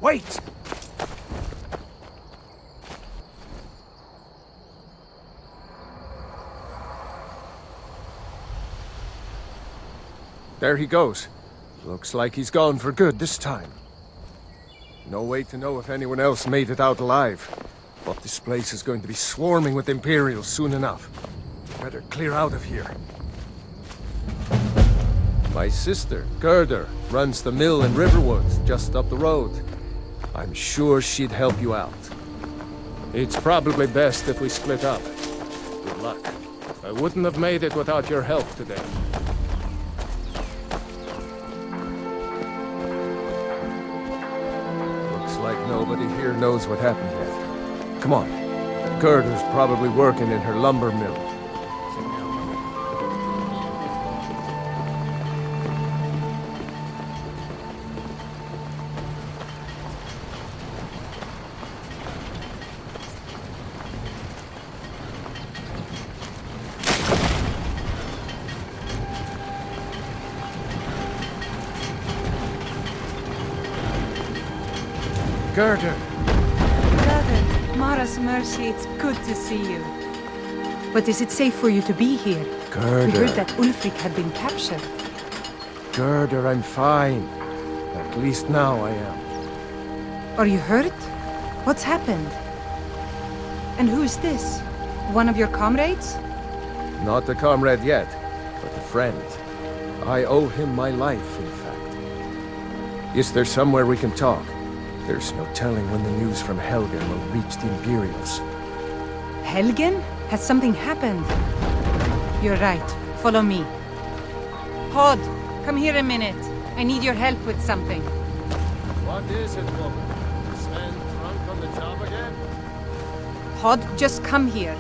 Wait! There he goes. Looks like he's gone for good this time. No way to know if anyone else made it out alive. But this place is going to be swarming with Imperials soon enough. Better clear out of here. My sister, Gerdur, runs the mill in Riverwood, just up the road. I'm sure she'd help you out. It's probably best if we split up. Good luck. I wouldn't have made it without your help today. Looks like nobody here knows what happened yet. Come on. Gerdur's probably working in her lumber mill. Gerdur! Brother, Mara's mercy, it's good to see you. But is it safe for you to be here? Gerdur. We heard that Ulfric had been captured. Gerdur, I'm fine. At least now I am. Are you hurt? What's happened? And who is this? One of your comrades? Not a comrade yet, but a friend. I owe him my life, in fact. Is there somewhere we can talk? There's no telling when the news from Helgen will reach the Imperials. Helgen? Has something happened? You're right. Follow me. Hod, come here a minute. I need your help with something. What is it, woman? Is Sven drunk on the job again? Hod, just come here.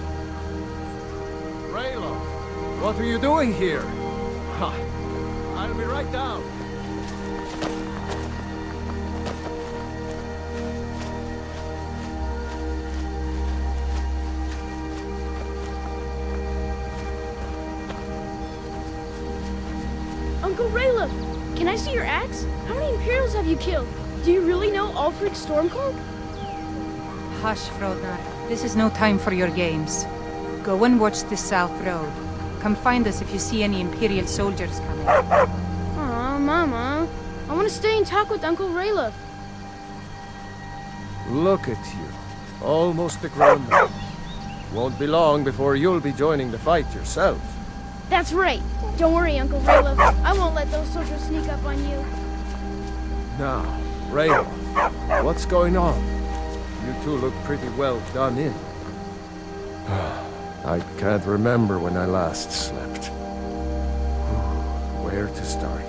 Ralof, what are you doing here? Ha! I'll be right down. Uncle Ralof, can I see your axe? How many Imperials have you killed? Do you really know Ulfric's Stormcloak? Hush, Frodnar. This is no time for your games. Go and watch the South Road. Come find us if you see any Imperial soldiers coming. Aw, Mama. I want to stay and talk with Uncle Ralof. Look at you. Almost a grown man. Won't be long before you'll be joining the fight yourself. That's right. Don't worry, Uncle Ralof. I won't let those soldiers sneak up on you. Now, Ralof, what's going on? You two look pretty well done in. I can't remember when I last slept. Where to start?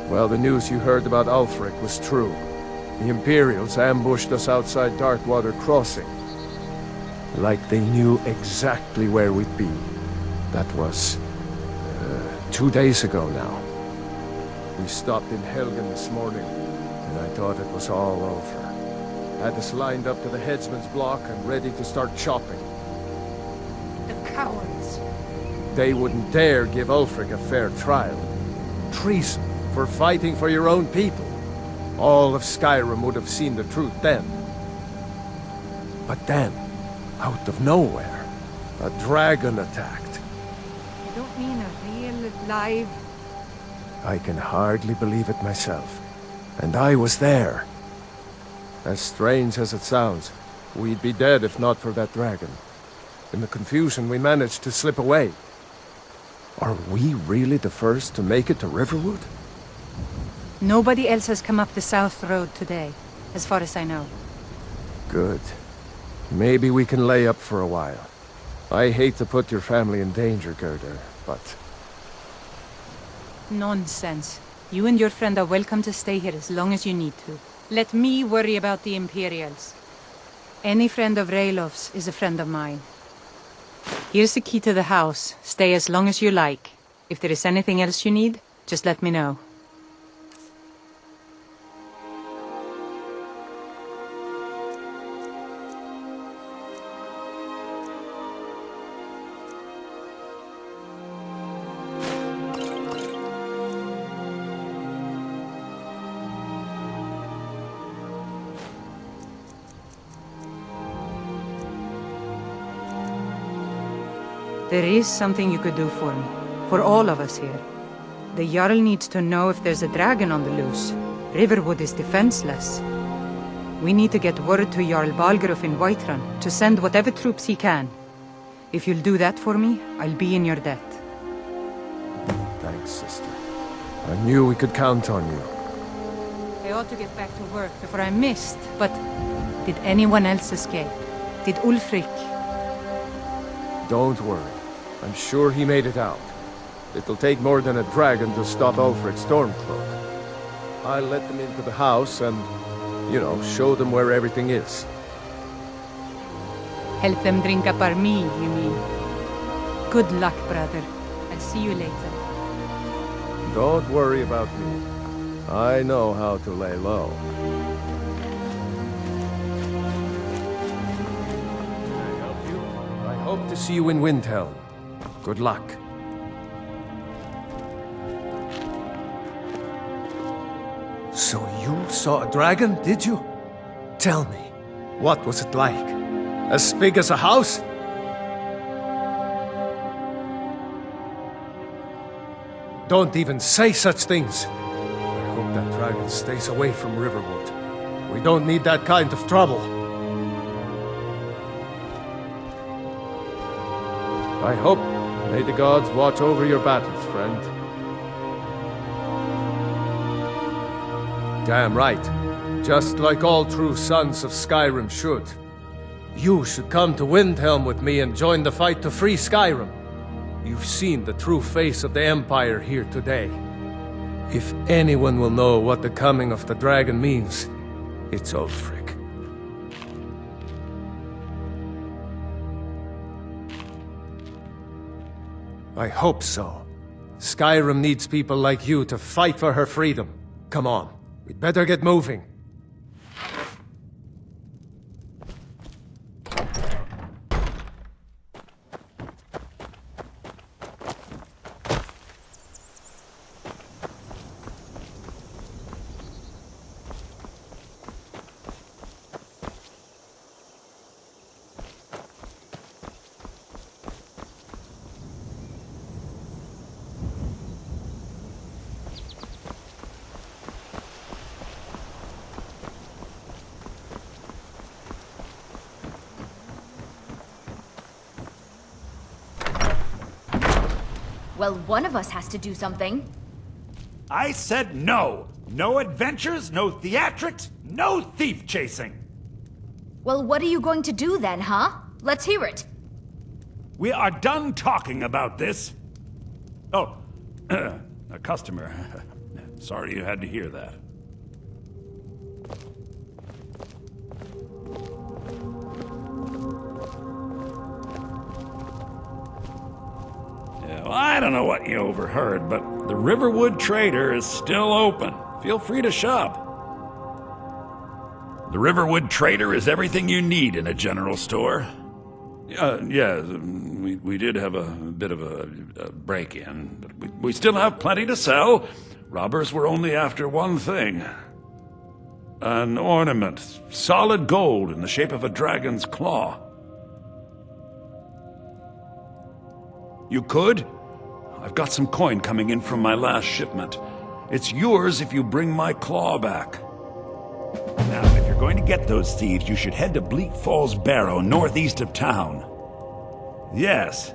Well, the news you heard about Ulfric was true. The Imperials ambushed us outside Darkwater Crossing. Like they knew exactly where we'd be. That was 2 days ago now. We stopped in Helgen this morning, and I thought it was all over. Had us lined up to the headsman's block and ready to start chopping. The cowards. They wouldn't dare give Ulfric a fair trial. Treason for fighting for your own people. All of Skyrim would have seen the truth then. But then, out of nowhere, a dragon attacked. You don't mean a real, live... I can hardly believe it myself. And I was there. As strange as it sounds, we'd be dead if not for that dragon. In the confusion, we managed to slip away. Are we really the first to make it to Riverwood? Nobody else has come up the South Road today, as far as I know. Good. Maybe we can lay up for a while. I hate to put your family in danger, Gerdur, but... Nonsense. You and your friend are welcome to stay here as long as you need to. Let me worry about the Imperials. Any friend of Ralofs is a friend of mine. Here's the key to the house. Stay as long as you like. If there is anything else you need, just let me know. There is something you could do for me. For all of us here. The Jarl needs to know if there's a dragon on the loose. Riverwood is defenseless. We need to get word to Jarl Balgruuf in Whiterun to send whatever troops he can. If you'll do that for me, I'll be in your debt. Thanks, sister. I knew we could count on you. I ought to get back to work before I missed, but did anyone else escape? Did Ulfric? Don't worry. I'm sure he made it out. It'll take more than a dragon to stop Ulfric's Stormcloak. I'll let them into the house and, show them where everything is. Help them drink up our mead, you mean? Good luck, brother. I'll see you later. Don't worry about me. I know how to lay low. Can I help you? I hope to see you in Windhelm. Good luck. So you saw a dragon, did you? Tell me, what was it like? As big as a house? Don't even say such things. I hope that dragon stays away from Riverwood. We don't need that kind of trouble. I hope. May the gods watch over your battles, friend. Damn right. Just like all true sons of Skyrim should. You should come to Windhelm with me and join the fight to free Skyrim. You've seen the true face of the Empire here today. If anyone will know what the coming of the dragon means, it's Ulfric. I hope so. Skyrim needs people like you to fight for her freedom. Come on, we'd better get moving. Well, one of us has to do something. I said no! No adventures, no theatrics, no thief chasing! Well, what are you going to do then, huh? Let's hear it. We are done talking about this. Oh, a customer. Sorry you had to hear that. Yeah, well, I don't know what you overheard, but the Riverwood Trader is still open. Feel free to shop. The Riverwood Trader is everything you need in a general store. Yeah, we did have a bit of a break-in, but we still have plenty to sell. Robbers were only after one thing. An ornament, solid gold in the shape of a dragon's claw. You could? I've got some coin coming in from my last shipment. It's yours if you bring my claw back. Now, if you're going to get those thieves, you should head to Bleak Falls Barrow, northeast of town. Yes.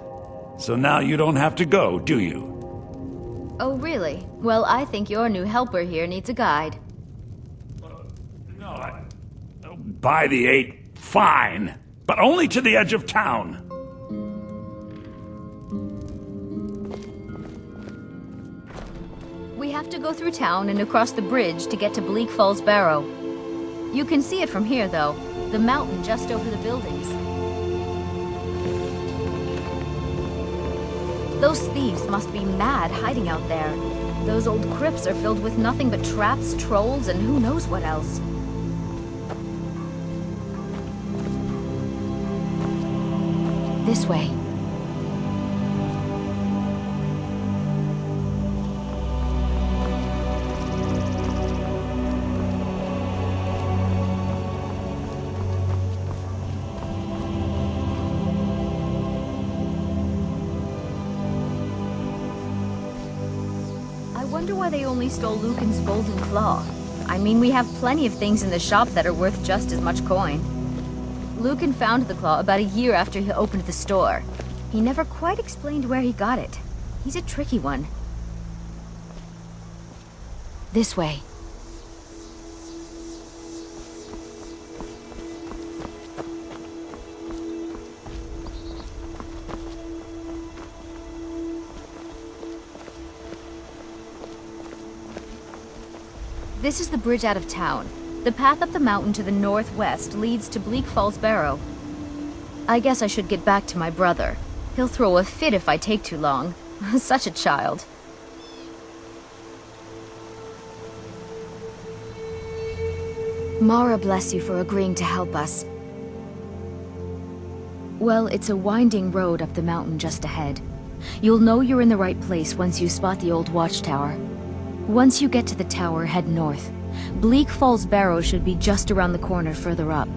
So now you don't have to go, do you? Oh, really? Well, I think your new helper here needs a guide. No, by the 8, fine. But only to the edge of town. We have to go through town and across the bridge to get to Bleak Falls Barrow. You can see it from here, though. The mountain just over the buildings. Those thieves must be mad hiding out there. Those old crypts are filled with nothing but traps, trolls, and who knows what else. This way. wonder why they only stole Lucan's golden claw. I mean, we have plenty of things in the shop that are worth just as much coin. Lucan found the claw about a year after he opened the store. He never quite explained where he got it. He's a tricky one. This way. This is the bridge out of town. The path up the mountain to the northwest leads to Bleak Falls Barrow. I guess I should get back to my brother. He'll throw a fit if I take too long. Such a child. Mara bless you for agreeing to help us. Well, it's a winding road up the mountain just ahead. You'll know you're in the right place once you spot the old watchtower. Once you get to the tower, head north. Bleak Falls Barrow should be just around the corner further up.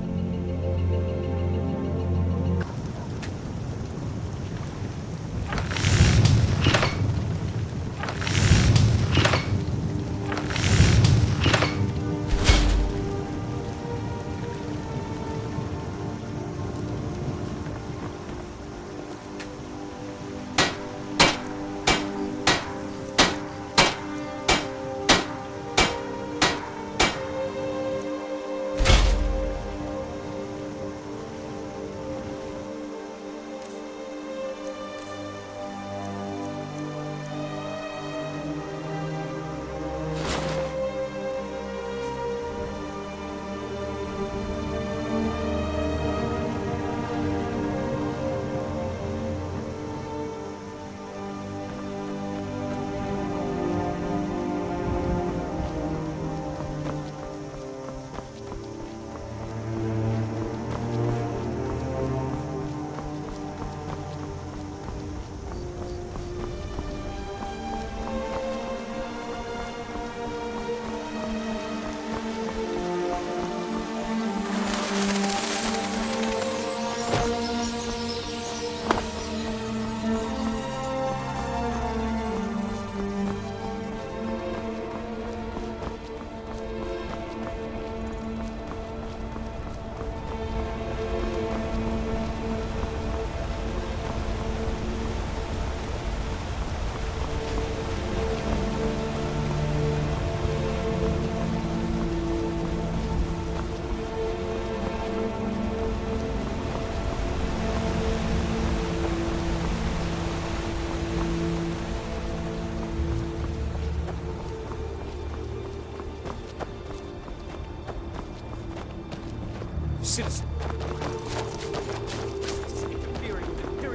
Citizen.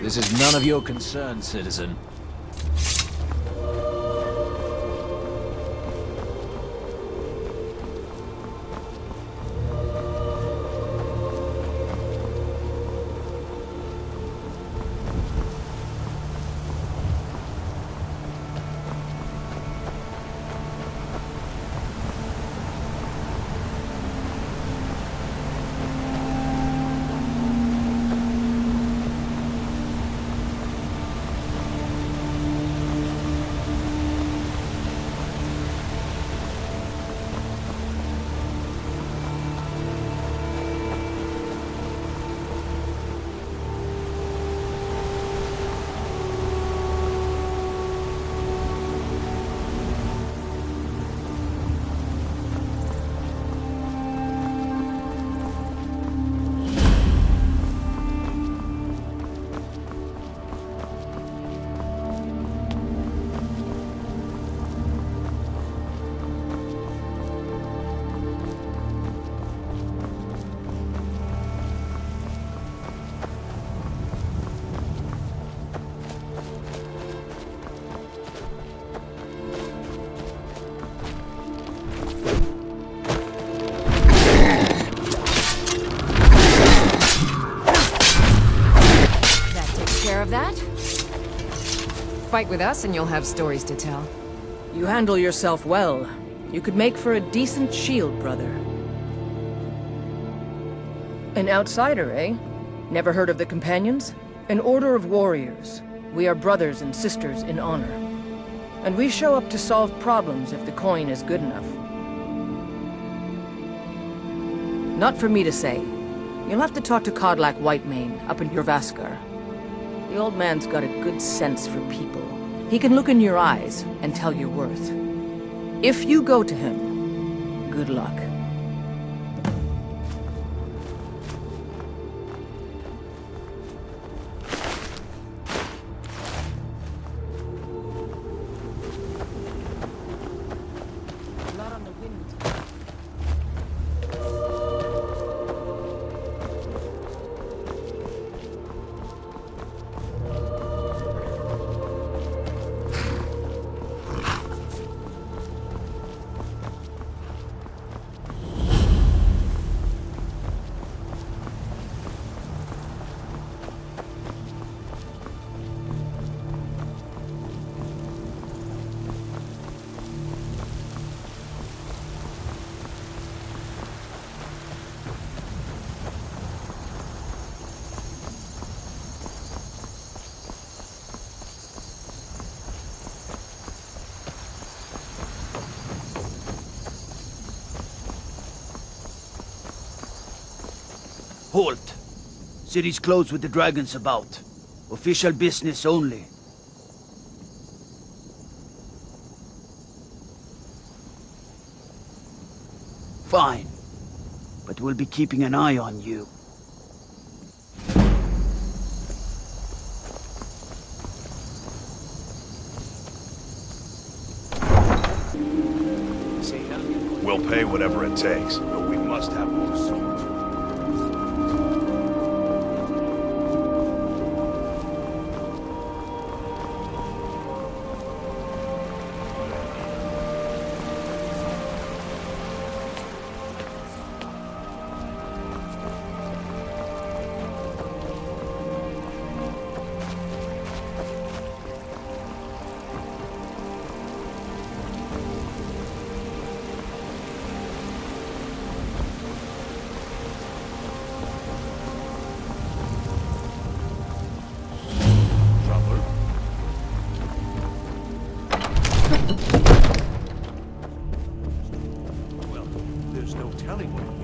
This is none of your concern, citizen. Fight with us and you'll have stories to tell. You handle yourself well. You could make for a decent shield, brother. An outsider, eh? Never heard of the Companions? An order of warriors. We are brothers and sisters in honor. And we show up to solve problems if the coin is good enough. Not for me to say. You'll have to talk to Codlac Whitemane up in Jorvaskar. The old man's got a good sense for people. He can look in your eyes and tell your worth. If you go to him, good luck. Halt! City's closed with the dragons about. Official business only. Fine. But we'll be keeping an eye on you. We'll pay whatever it takes, but we must have more swords.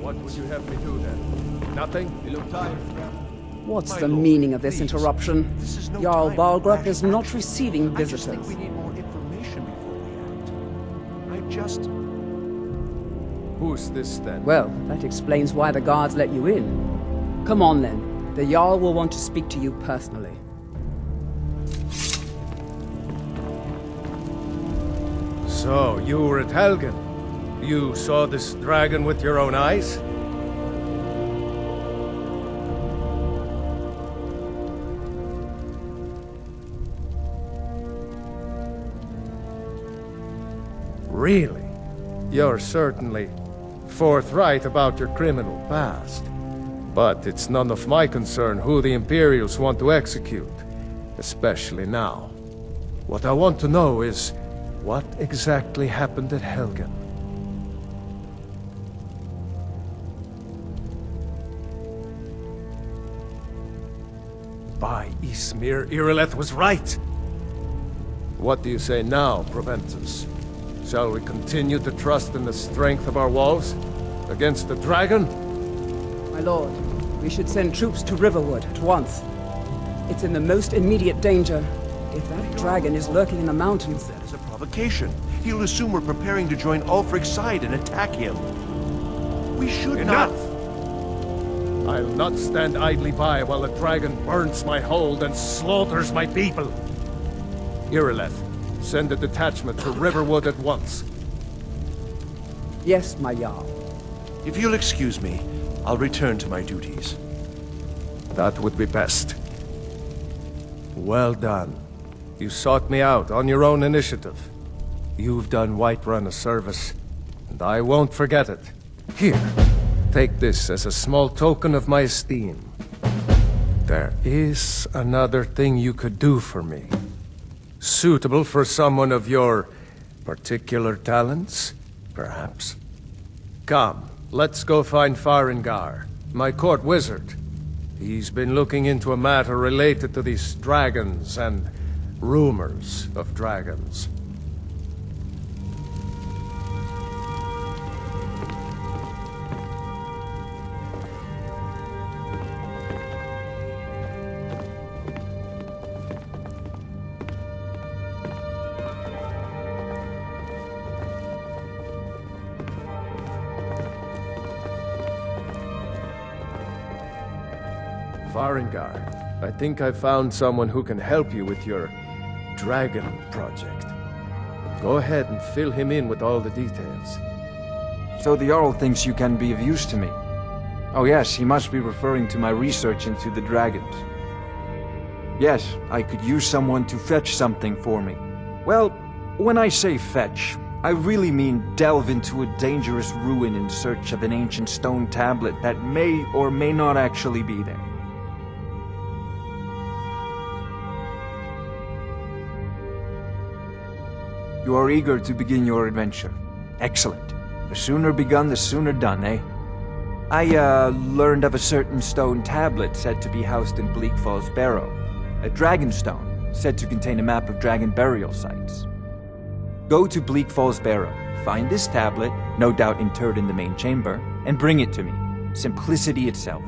What would you have me do then? Nothing? You look tired. What's My the lord, meaning of this please. interruption? This is no Jarl time for Balgrup rash is not action. receiving I just think visitors. we need more information before we act. I just... Who's this then? Well, that explains why the guards let you in. Come on then. The Jarl will want to speak to you personally. So, you were at Helgen. You saw this dragon with your own eyes? Really? You're certainly forthright about your criminal past. But it's none of my concern who the Imperials want to execute, especially now. What I want to know is, what exactly happened at Helgen? By Ismir, Irileth was right! What do you say now, Proventus? Shall we continue to trust in the strength of our walls? Against the dragon? My lord, we should send troops to Riverwood at once. It's in the most immediate danger. If that dragon is lurking in the mountains... That is a provocation. He'll assume we're preparing to join Ulfric's side and attack him. We should Enough! I'll not stand idly by while the dragon burns my hold and slaughters my people. Irileth, send a detachment to Riverwood at once. Yes, my Jarl. If you'll excuse me, I'll return to my duties. That would be best. Well done. You sought me out on your own initiative. You've done Whiterun a service, and I won't forget it. Here, take this as a small token of my esteem. There is another thing you could do for me. Suitable for someone of your particular talents, perhaps. Come, let's go find Farengar, my court wizard. He's been looking into a matter related to these dragons and rumors of dragons. Varengar, I think I found someone who can help you with your dragon project. Go ahead and fill him in with all the details. So the Jarl thinks you can be of use to me. Oh yes, he must be referring to my research into the dragons. Yes, I could use someone to fetch something for me. Well, when I say fetch, I really mean delve into a dangerous ruin in search of an ancient stone tablet that may or may not actually be there. You are eager to begin your adventure. Excellent. The sooner begun, the sooner done, eh? I, learned of a certain stone tablet said to be housed in Bleak Falls Barrow. A dragon stone, said to contain a map of dragon burial sites. Go to Bleak Falls Barrow, find this tablet, no doubt interred in the main chamber, and bring it to me. Simplicity itself.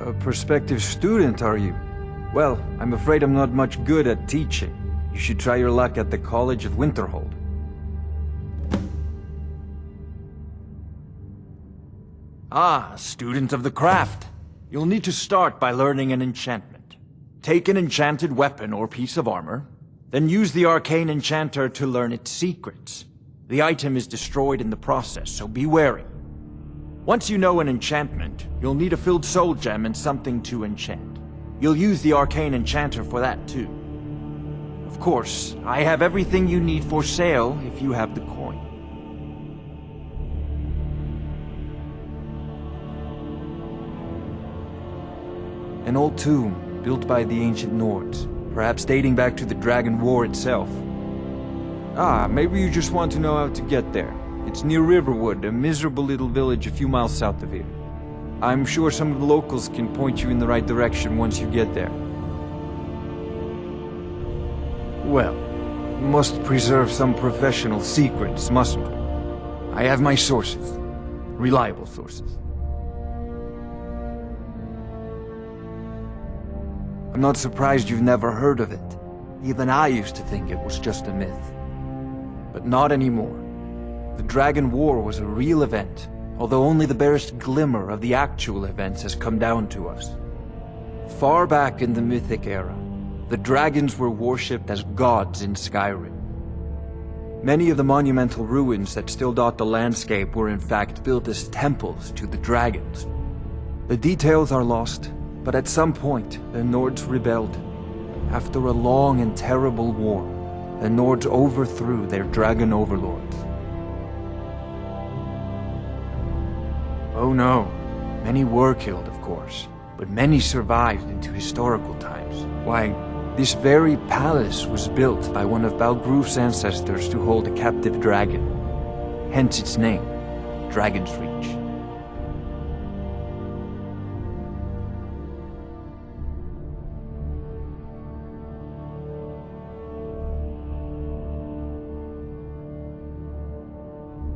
A prospective student, are you? Well, I'm afraid I'm not much good at teaching. You should try your luck at the College of Winterhold. Ah, student of the craft. You'll need to start by learning an enchantment. Take an enchanted weapon or piece of armor, then use the arcane enchanter to learn its secrets. The item is destroyed in the process, so be wary. Once you know an enchantment, you'll need a filled soul gem and something to enchant. You'll use the arcane enchanter for that too. Of course, I have everything you need for sale if you have the coin. An old tomb, built by the ancient Nords, perhaps dating back to the Dragon War itself. Ah, maybe you just want to know how to get there. It's near Riverwood, a miserable little village a few miles south of here. I'm sure some of the locals can point you in the right direction once you get there. Well, we must preserve some professional secrets, mustn't we? I have my sources. Reliable sources. I'm not surprised you've never heard of it. Even I used to think it was just a myth. But not anymore. The Dragon War was a real event, although only the barest glimmer of the actual events has come down to us. Far back in the Mythic era, the dragons were worshipped as gods in Skyrim. Many of the monumental ruins that still dot the landscape were in fact built as temples to the dragons. The details are lost, but at some point, the Nords rebelled. After a long and terrible war, the Nords overthrew their dragon overlords. Oh no, many were killed, of course, but many survived into historical times. Why, this very palace was built by one of Balgruf's ancestors to hold a captive dragon. Hence its name, Dragon's Reach.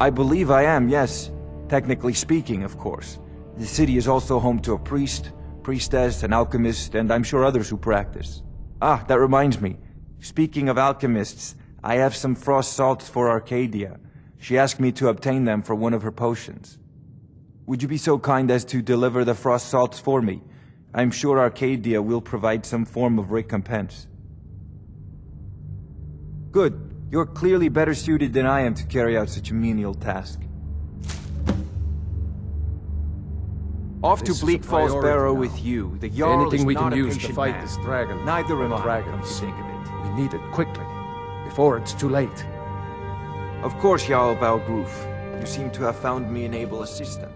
I believe I am, yes. Technically speaking, of course. The city is also home to a priest, priestess, an alchemist, and I'm sure others who practice. Ah, that reminds me. Speaking of alchemists, I have some frost salts for Arcadia. She asked me to obtain them for one of her potions. Would you be so kind as to deliver the frost salts for me? I'm sure Arcadia will provide some form of recompense. Good. You're clearly better suited than I am to carry out such a menial task. Off to Bleak Falls Barrow with you. The Jarl Anything is we not can a use to patient fight man. this dragon. Neither am I, Dragons. come to think of it. We need it quickly, before it's too late. Of course, Jarl Balgruf. You seem to have found me an able assistant.